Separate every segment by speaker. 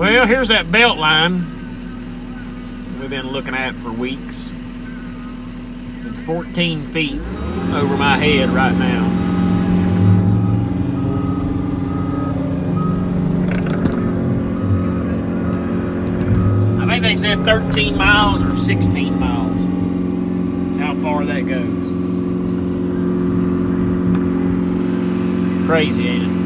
Speaker 1: Well, here's that belt line we've been looking at for weeks. It's 14 feet over my head right now. I think they said 13 miles or 16 miles. How far that goes. Crazy, ain't it?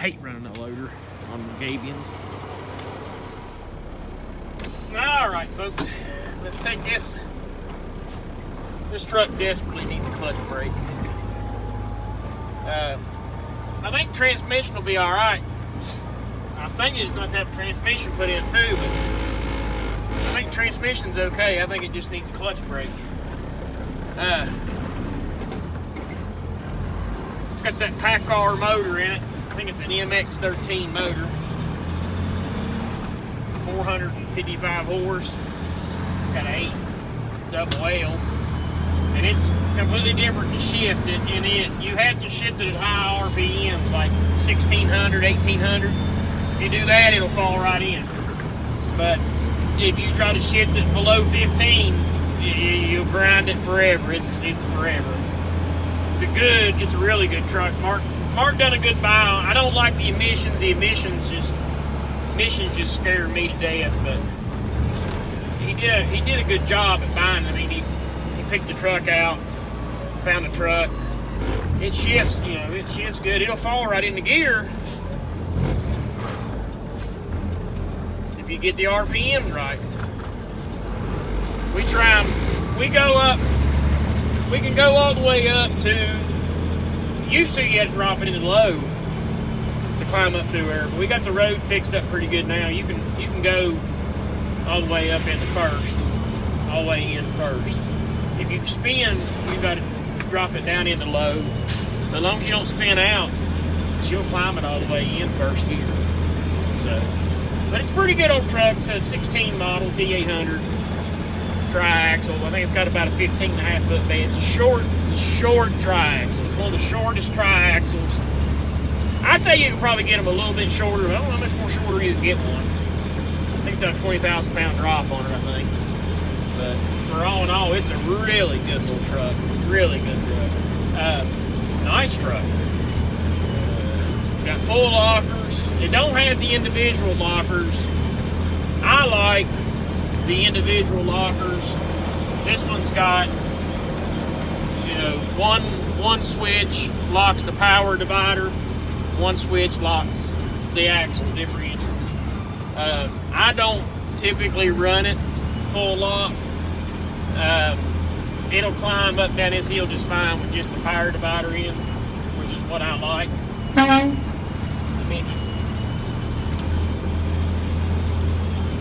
Speaker 1: hate running a loader on the gabians. All right, folks, let's take this. This truck desperately needs a clutch brake. I think transmission will be all right. I was thinking it's not to have a transmission put in too, but I think transmission's okay. I think it just needs a clutch brake. It's got that PACCAR motor in it. I think it's an MX-13 motor. 455 horse. It's got an 8 double L. And it's completely different to shift it. And you have to shift it at high RPMs, like 1600, 1800. If you do that, it'll fall right in. But if you try to shift it below 15, you'll grind it forever. It's forever. It's a really good truck. Mark done a good buy on. I don't like the emissions. The emissions just scare me to death. But he did a good job at buying it. I mean, he picked the truck out, found the truck. It shifts, it shifts good. It'll fall right into gear if you get the RPMs right. We try them. We go up. We can go all the way up to. Used to you had to drop it into low to climb up through there, but we got the road fixed up pretty good now. You can go all the way up into first, all the way in first. If you spin, you got to drop it down into low. As long as you don't spin out, she'll climb it all the way in first gear. So, but it's a pretty good old truck. It's a 16 model T800 tri-axle. I think it's got about a 15.5 foot bed. It's a short tri-axle. It's one of the shortest tri-axles. I'd say you can probably get them a little bit shorter, but I don't know how much more shorter you can get one. I think it's got a 20,000 pound drop on it, I think. But for all in all, it's a really good little truck. Really good truck. Nice truck. Got full lockers. It don't have the individual lockers. I like the individual lockers. This one's got, one switch locks the power divider. One switch locks the axle differentials. I don't typically run it full lock. It'll climb up down this hill just fine with just the power divider in, which is what I like.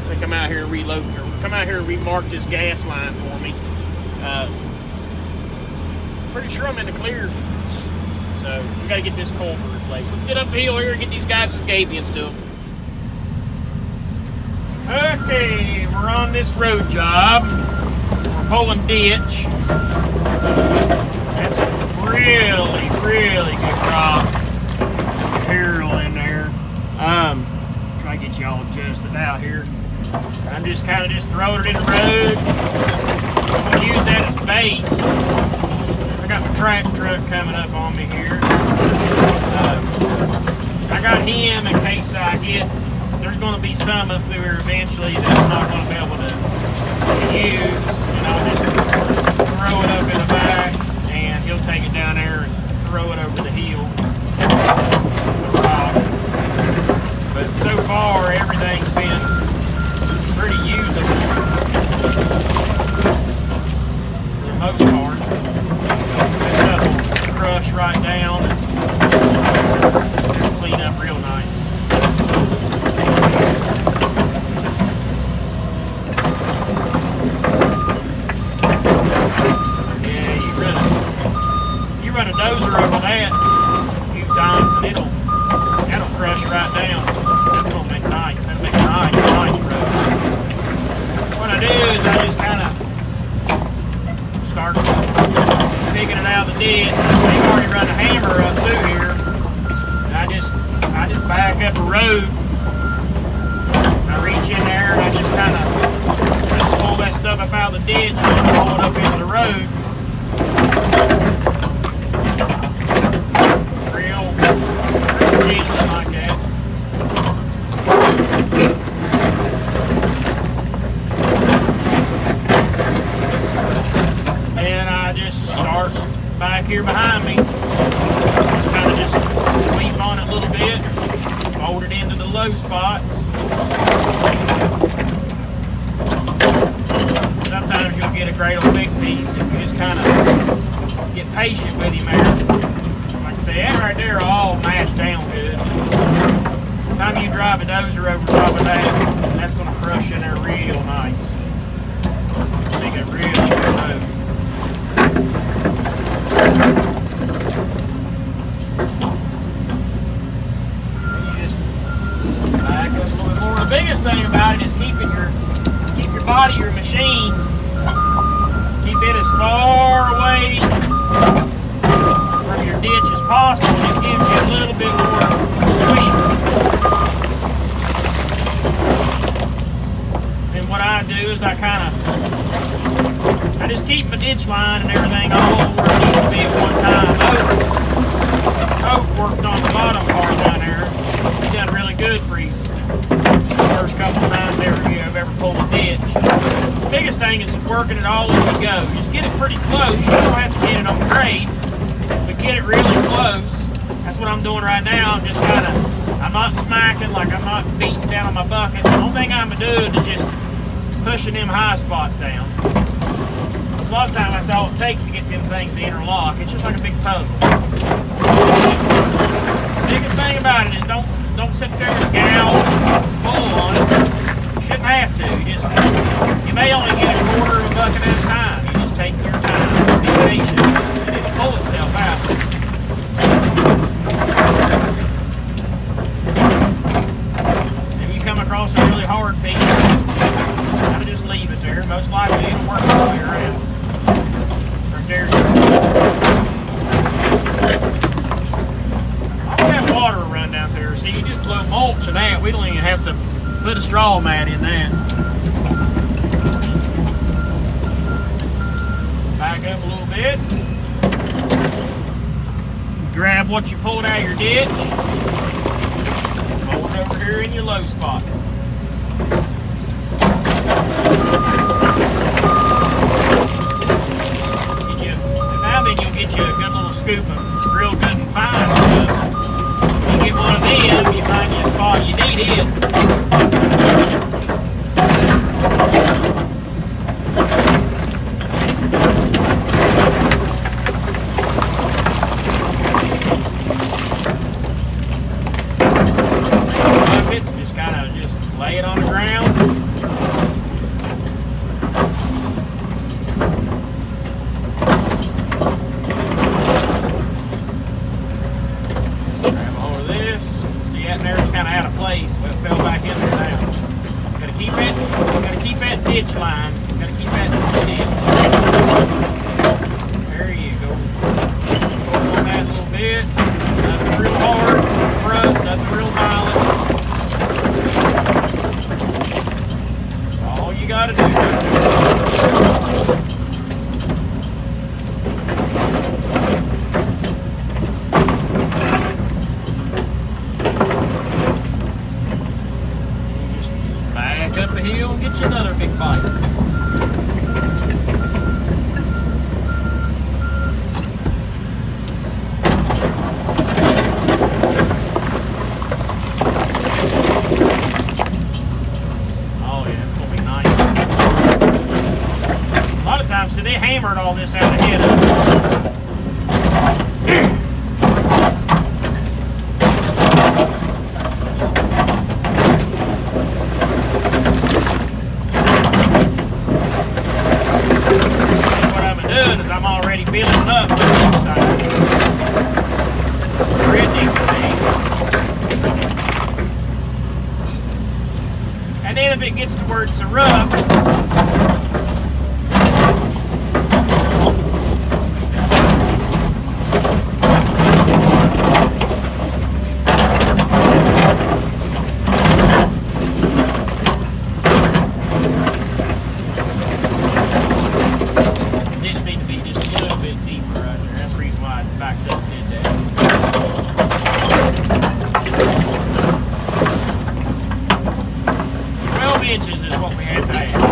Speaker 1: They come out here and reload, or come out here and remark this gas line for me. Pretty sure I'm in the clear. So we got to get this culvert replaced. Let's get up the hill here and get these guys' gabians to them. Okay, we're on this road job. We're pulling ditch. That's really, really good crop. Material in there. Try to get y'all adjusted out here. I'm just kind of throwing it in the road. I'm going to use that as base. I got my track truck coming up on me here. I got him in case there's going to be some up through here eventually that I'm not going to be able to use. And I'll just throw it up in the back and he'll take it down there and throw it over the hill. The rock. But so far everything's been pretty usable for the most part. This stuff will crush right down and it'll clean up real nice. Yeah, you run a dozer over that a few times and that'll crush right down. That's gonna make nice. That'll make a nice road. What I do is I just kind of start picking it out of the ditch. They've already run a hammer up through here. And I just back up the road. I reach in there and I just kind of pull that stuff up out of the ditch and then pull it up into the road. Real gingerly like that. And I just start back here behind me. Just kind of just sweep on it a little bit. right there are all mashed down good. By the time you drive a dozer over top of that, that's going to crush in there real nice. Make a really good move. You just back up a little bit more. The biggest thing about it is keep your body, your machine, keep it as far away from your ditch as possible, and it gives you a little bit more sweep. And what I do is I just keep my ditch line and everything all where it needs to be at one time. Oak worked on the bottom part down there. He done really good for his first couple of times I've ever pulled a ditch. The biggest thing is working it all as you go. Just get it pretty close. You don't have to get it on the grade, but get it really close. That's what I'm doing right now. I'm just I'm not smacking, like I'm not beating down on my bucket. The only thing I'm doing is just pushing them high spots down. A lot of times that's all it takes to get them things to interlock. It's just like a big puzzle. The biggest thing about it is don't sit there and gouge, pull on it. You shouldn't have to. You may only get a quarter of a bucket at a time. You just take your time, be patient, and it'll pull itself out. If you come across a really hard piece, just leave it there. Most likely it'll work all the way around. Right there. All that water run down there. See, you just blow mulch in that. We don't even have to put a straw mat in that. Back up a little bit. Grab what you pulled out of your ditch. Hold it over here in your low spot. Then you'll get you a good little scoop of real good and fine stuff. You get one of them, you find you a spot you need it. Just lay it on the ground. Ditch line. Gotta keep that ditch. There you go. Work on that a little bit. Nothing real hard, rough, nothing real violent. That's all you gotta do. Up the hill and get you another big bite. Oh yeah, it's gonna be nice. A lot of times, see, they hammered all this out ahead of it. Building up on this side. Ready for these. And then if it gets to where it's so rough, backed up did that. 12 inches is what we had to have.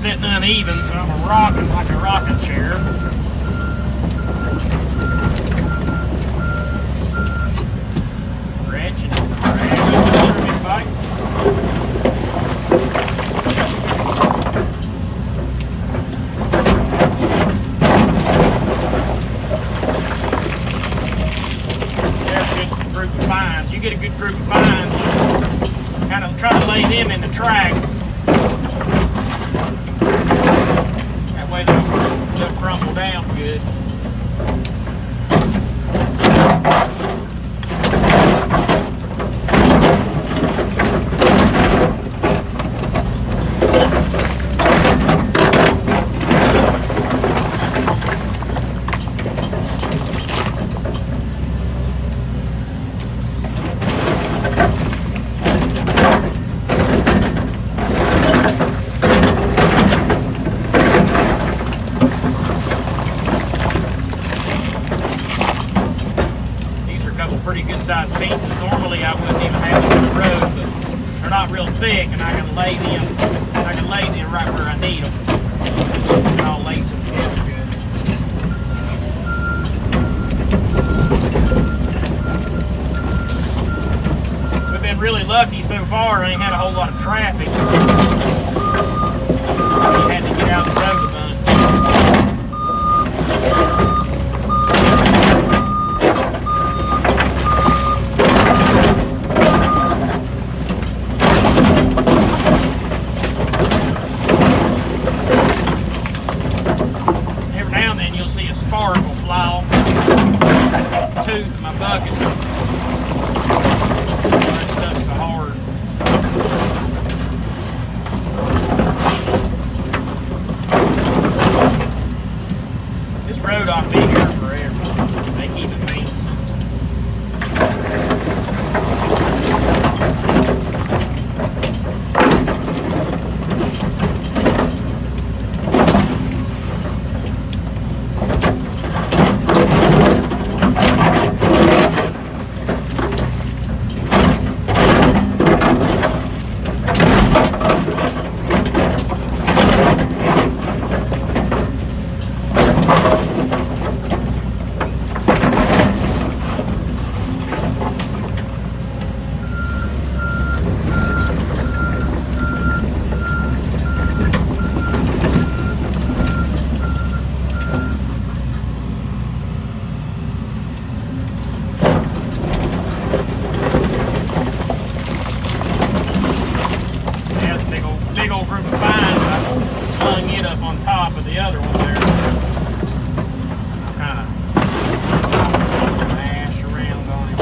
Speaker 1: sitting uneven, so I'm rocking like a rocking chair. Stretching, grabbing another big bite. There's a good group of pines. You get a good group of pines, kind of try to lay them in the track. That way they'll crumble down good. Pretty good sized pieces. Normally I wouldn't even have them on the road, but they're not real thick, and I can lay them right where I need them. And I'll lace them together good. We've been really lucky so far. I ain't had a whole lot of traffic. We had to get out the road a bunch. Spark will fly off the tooth of my bucket. That stuff's so hard. This road ought to be here forever. They keep it maintenance. Big old group of pines. I slung it up on top of the other one there. I'll kind of mash around on it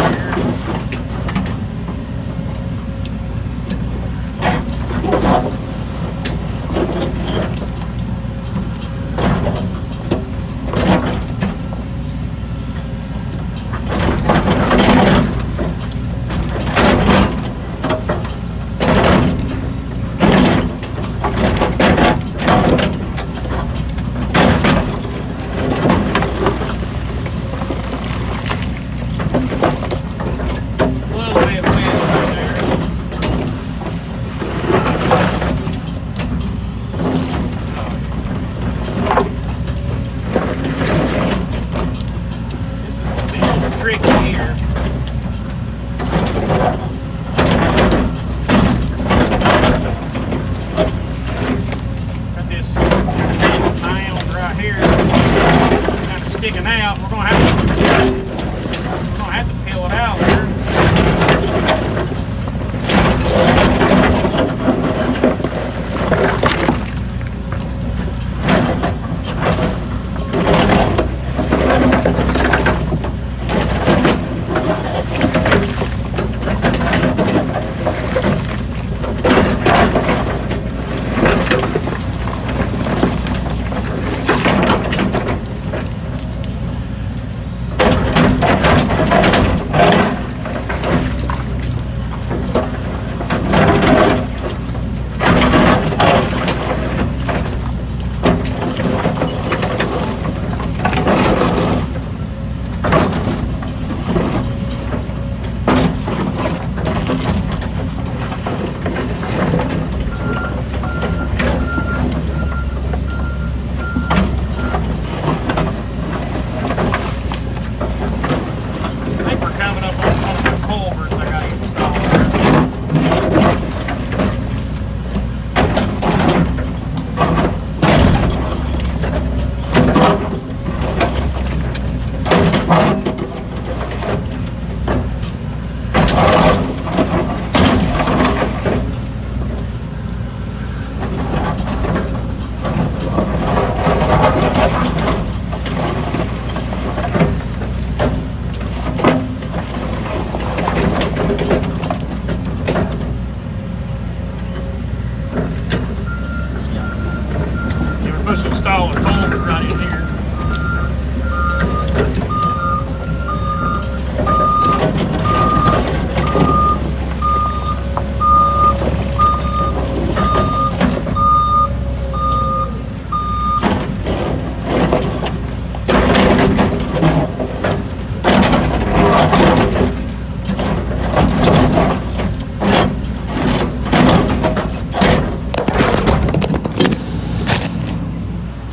Speaker 1: Let's install a culvert right in here.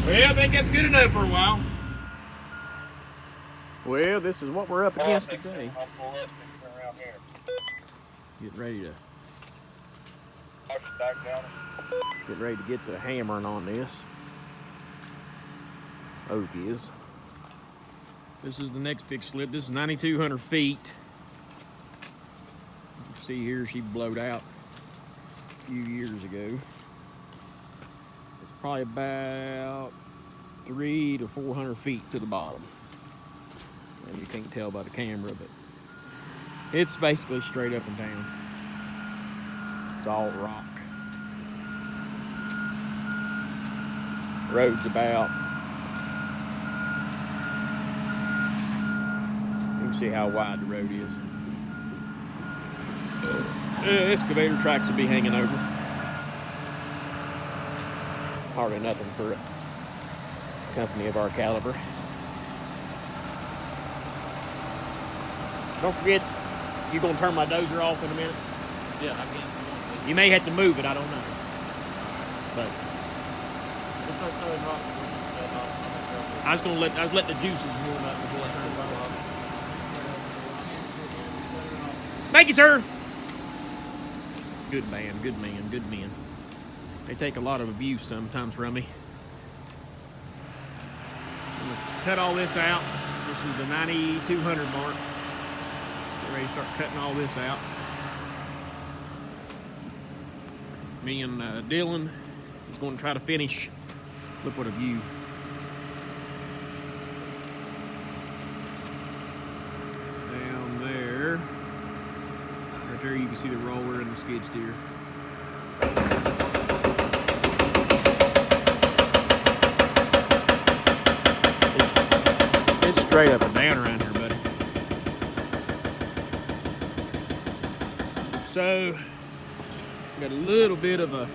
Speaker 1: Well, I think that's good enough for a while. Well, this is what we're up against today. Getting ready to get the hammering on this. Oak is. This is the next big slip. This is 9,200 feet. You can see here she blowed out a few years ago. It's probably about 300 to 400 feet to the bottom. And you can't tell by the camera, but it's basically straight up and down. It's all rock. Road's about, you can see how wide the road is. Excavator tracks will be hanging over. Hardly nothing for a company of our caliber. Don't forget, you're gonna turn my dozer off in a minute?
Speaker 2: Yeah, I mean,
Speaker 1: You may have to move it, I don't know. But
Speaker 2: it's okay, not.
Speaker 1: I was letting the juices warm up before I turned it off. Thank you, sir. Good man, good man, good men. They take a lot of abuse sometimes from me. I'm gonna cut all this out. This is the 9,200 mark. Get ready to start cutting all this out. Me and Dylan is going to try to finish. Look what a view. Down there. Right there you can see the roller and the skid steer. It's straight up and down around here, buddy. So, got a little bit of a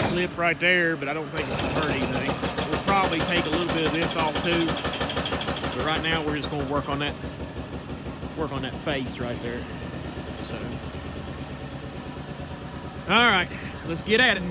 Speaker 1: slip right there, but I don't think it's gonna hurt anything. We'll probably take a little bit of this off too, but right now we're just gonna work on that face right there. So, all right, let's get at it.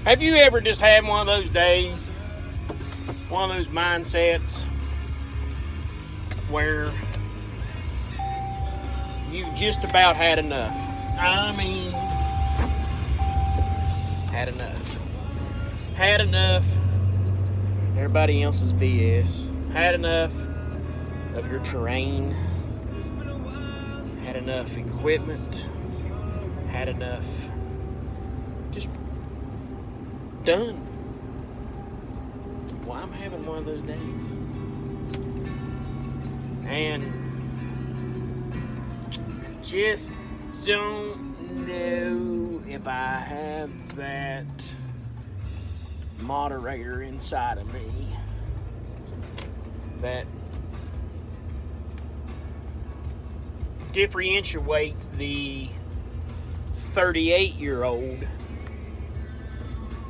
Speaker 1: Have you ever just had one of those days, one of those mindsets where you just about had enough? I mean, had enough. Had enough of everybody else's BS. Had enough of your terrain. Had enough equipment. Had enough. Just done. Well, I'm having one of those days. And just don't know if I have that moderator inside of me that differentiates the 38-year-old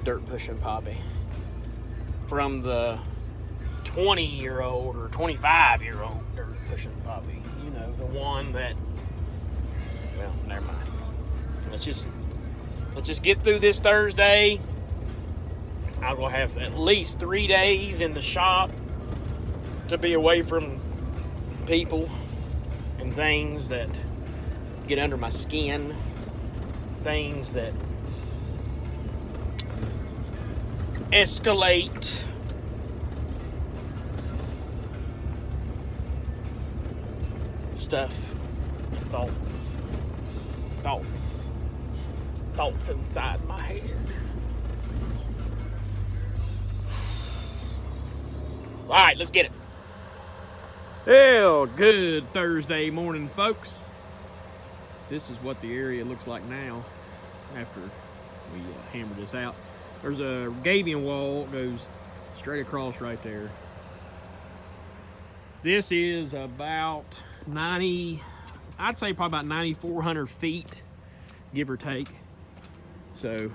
Speaker 1: dirt pushing poppy from the 20-year-old or 25-year-old dirt pushing poppy. You know, the one that, well, never mind. Let's just get through this Thursday. I will have at least 3 days in the shop to be away from people and things that get under my skin, things that escalate stuff and thoughts inside my head. All right, let's get it. Well, good Thursday morning, folks. This is what the area looks like now after we hammered this out. There's a gabian wall that goes straight across right there. This is about 90, I'd say probably about 9,400 feet, give or take. So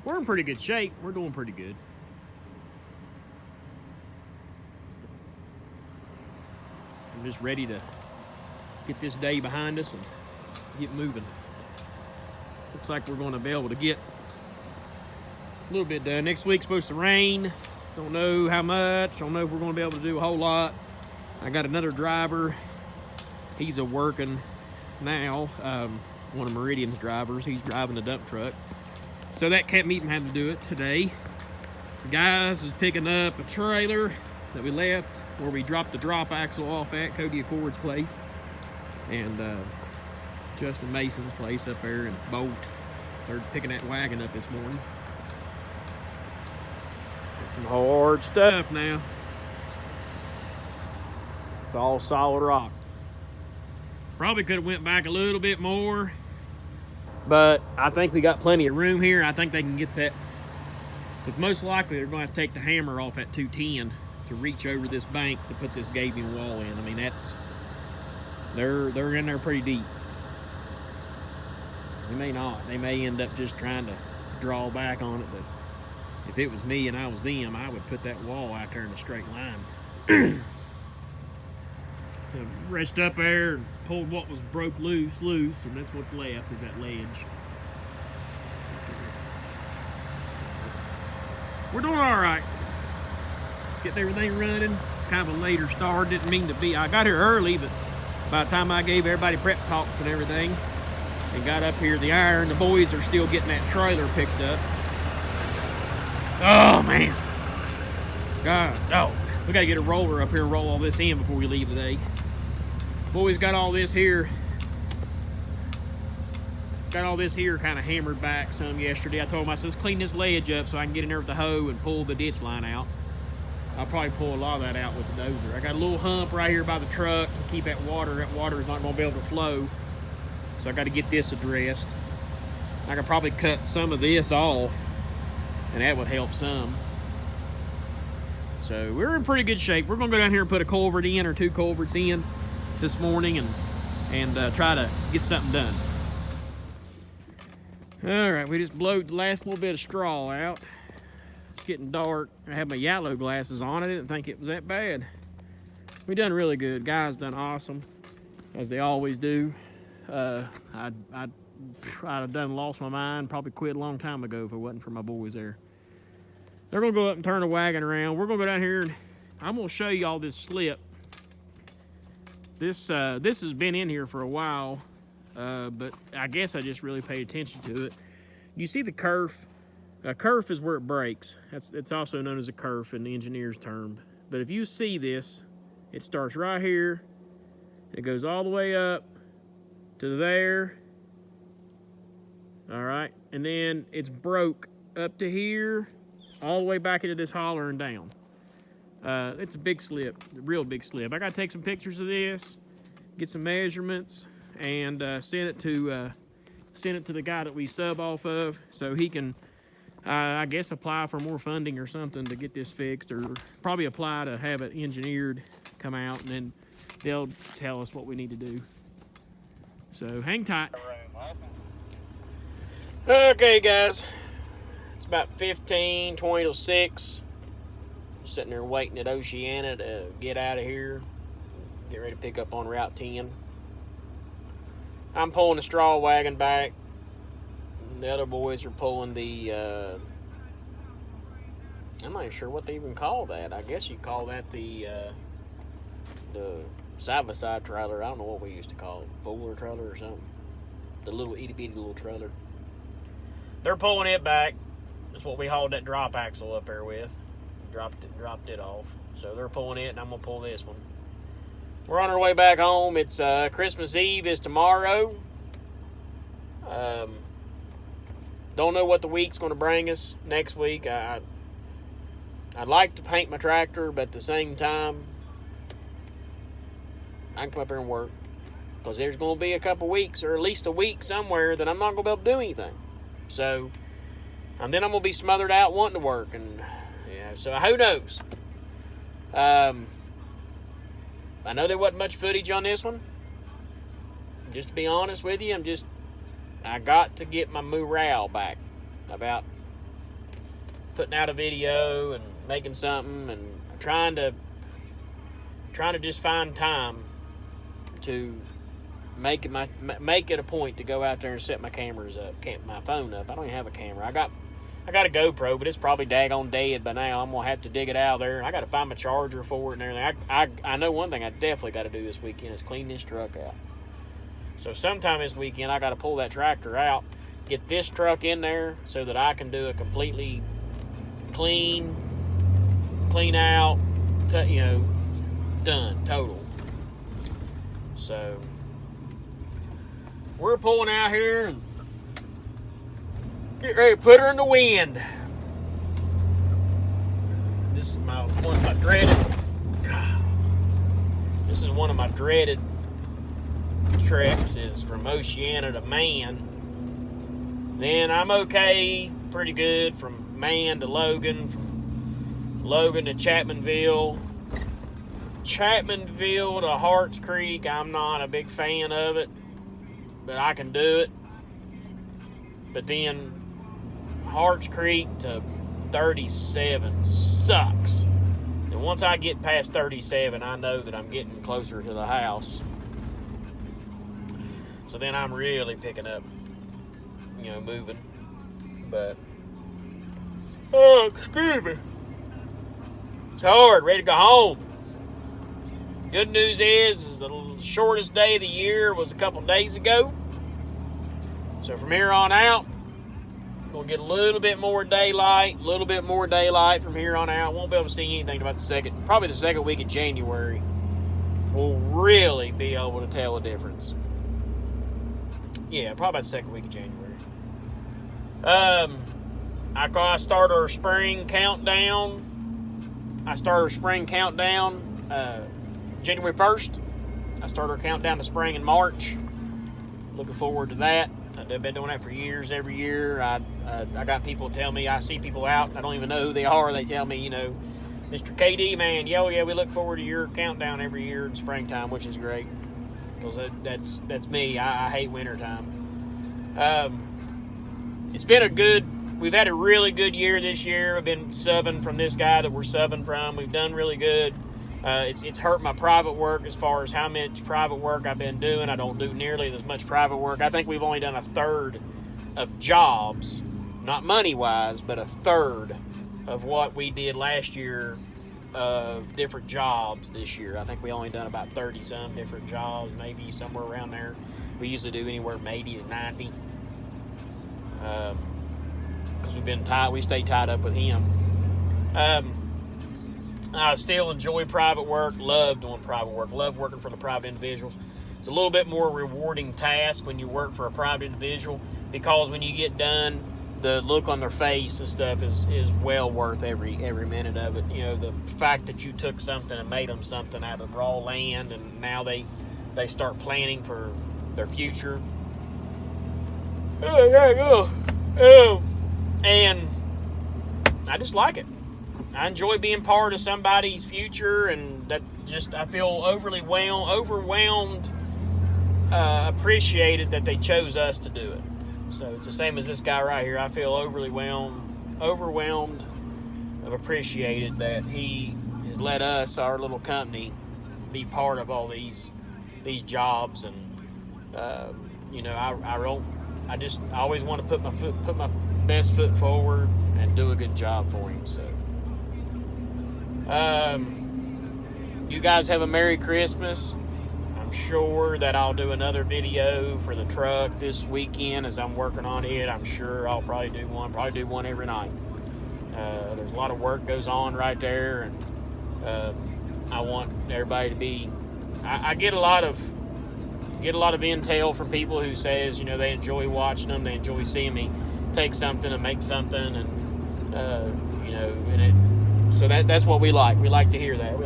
Speaker 1: we're in pretty good shape. We're doing pretty good. I'm just ready to get this day behind us and get moving. Looks like we're going to be able to get a little bit done. Next week's supposed to rain. Don't know how much. Don't know if we're going to be able to do a whole lot. I got another driver. He's a working now. One of Meridian's drivers. He's driving the dump truck. So that kept me from having to do it today. The guys is picking up a trailer that we left where we dropped the drop axle off at Cody Accord's place. And Justin Mason's place up there in Bolt. They're picking that wagon up this morning. It's some hard stuff now. It's all solid rock. Probably could have went back a little bit more, but I think we got plenty of room here. I think they can get that, because most likely they're going to have to take the hammer off at 210 to reach over this bank to put this gabian wall in. I mean, that's, they're in there pretty deep. They may not. They may end up just trying to draw back on it, but if it was me and I was them, I would put that wall out there in a straight line. Reached up there and pulled what was broke loose, and that's what's left is that ledge. We're doing all right. Getting everything running. It's kind of a later start. Didn't mean to be. I got here early, but by the time I gave everybody prep talks and everything and got up here, the iron, the boys are still getting that trailer picked up. Oh, man. God, oh. We got to get a roller up here and roll all this in before we leave today. Boys got all this here. Got all this here kind of hammered back some yesterday. I told them, I said, let's clean this ledge up so I can get in there with the hoe and pull the ditch line out. I'll probably pull a lot of that out with the dozer. I got a little hump right here by the truck to keep that water. That water is not going to be able to flow. So I got to get this addressed. I could probably cut some of this off, and that would help some. So we're in pretty good shape. We're going to go down here and put a culvert in or 2 culverts in this morning and try to get something done. All right, we just blowed the last little bit of straw out. It's getting dark. I have my yellow glasses on. I didn't think it was that bad. We done really good. Guys done awesome, as they always do. I'd have done lost my mind, probably quit a long time ago if it wasn't for my boys there. They're gonna go up and turn the wagon around. We're gonna go down here and I'm gonna show you all this slip. This has been in here for a while, but I guess I just really paid attention to it. You see the kerf? A kerf is where it breaks. It's also known as a kerf in the engineer's term. But if you see this, it starts right here. It goes all the way up to there. All right, and then it's broke up to here, all the way back into this holler and down. It's a big slip, a real big slip. I gotta take some pictures of this, get some measurements, and sent it to the guy that we sub off of, so he can, I guess, apply for more funding or something to get this fixed, or probably apply to have it engineered, come out, and then they'll tell us what we need to do. So hang tight. Okay, guys, it's about 20 till 6. Sitting there waiting at Oceana to get out of here, get ready to pick up on Route 10. I'm pulling the straw wagon back. The other boys are pulling the, I'm not even sure what they even call that. I guess you call that the side-by-side trailer. I don't know what we used to call it, four-wheeler trailer or something. The little itty-bitty little trailer. They're pulling it back. That's what we hauled that drop axle up there with. Dropped it off. So they're pulling it, and I'm gonna pull this one. We're on our way back home. It's Christmas Eve is tomorrow. Don't know what the week's going to bring us next week. I'd like to paint my tractor, but at the same time, I can come up here and work, because there's going to be a couple weeks, or at least a week somewhere, that I'm not going to be able to do anything. So, and then I'm going to be smothered out wanting to work, and yeah. So who knows? I know there wasn't much footage on this one. Just to be honest with you, I got to get my morale back about putting out a video and making something, and trying to just find time to make it a point to go out there and set my cameras up, my phone up. I don't even have a camera. I got a GoPro, but it's probably daggone dead by now. I'm gonna have to dig it out of there. I got to find my charger for it and everything. I know one thing I definitely got to do this weekend is clean this truck out. So sometime this weekend, I got to pull that tractor out, get this truck in there so that I can do a completely clean out, done, total. So we're pulling out here and get ready to put her in the wind. This is one of my dreaded treks, is from Oceana to Man. Then I'm okay, pretty good, from Man to Logan, from Logan to Chapmanville to Harts Creek. I'm not a big fan of it, but I can do it. But then Harts Creek to 37 sucks. And once I get past 37, I know that I'm getting closer to the house. So then I'm really picking up, moving. But, excuse me. It's hard, ready to go home. Good news is the shortest day of the year was a couple days ago. So from here on out, we'll get a little bit more daylight from here on out. Won't be able to see anything about probably the second week of January. We'll really be able to tell the difference. Yeah, probably about the second week of January. I started our spring countdown. January 1st. I started our countdown to spring in March. Looking forward to that. I've been doing that for years, every year. I got people tell me, I see people out, I don't even know who they are. They tell me, Mr. KD, man, yeah, we look forward to your countdown every year in springtime, which is great. Because that's me. I hate wintertime. We've had a really good year this year. I've been subbing from this guy that we're subbing from. We've done really good. It's hurt my private work as far as how much private work I've been doing. I don't do nearly as much private work. I think we've only done a third of jobs, not money-wise, but a third of what we did last year of different jobs this year. I think we only done about 30-some different jobs, maybe somewhere around there. We usually do anywhere from 80 to 90. Because we stay tied up with him. I still enjoy private work, love doing private work, love working for the private individuals. It's a little bit more rewarding task when you work for a private individual, because when you get done, the look on their face and stuff is well worth every minute of it. The fact that you took something and made them something out of raw land, and now they start planning for their future. And I just like it. I enjoy being part of somebody's future, and that just, I feel overwhelmed, appreciated that they chose us to do it. So it's the same as this guy right here. I feel overwhelmed of appreciated that he has let us, our little company, be part of all these jobs. And I always want to put my best foot forward and do a good job for him. So you guys have a Merry Christmas. I'm sure that I'll do another video for the truck this weekend as I'm working on it. I'm sure I'll probably do one every night. There's a lot of work goes on right there, and I want everybody to be. I get a lot of intel from people who says, they enjoy watching them, they enjoy seeing me take something and make something, and so that's what we like. We like to hear that.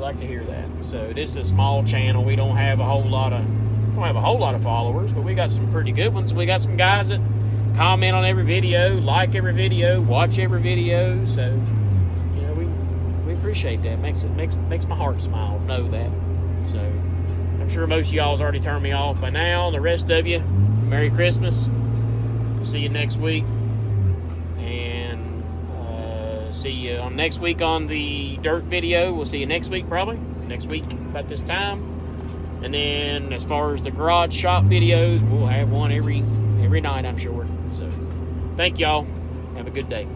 Speaker 1: So this is a small channel. We don't have a whole lot of followers, but we got some pretty good ones. We got some guys that comment on every video, like every video, watch every video. So we appreciate that. Makes my heart smile to know that. So I'm sure most of y'all's already turned me off by now. The rest of you, Merry Christmas. See you next week. And see you on next week on the dirt video. We'll see you next week, probably. Next week about this time. And then as far as the garage shop videos, we'll have one every night, I'm sure. So thank y'all. Have a good day.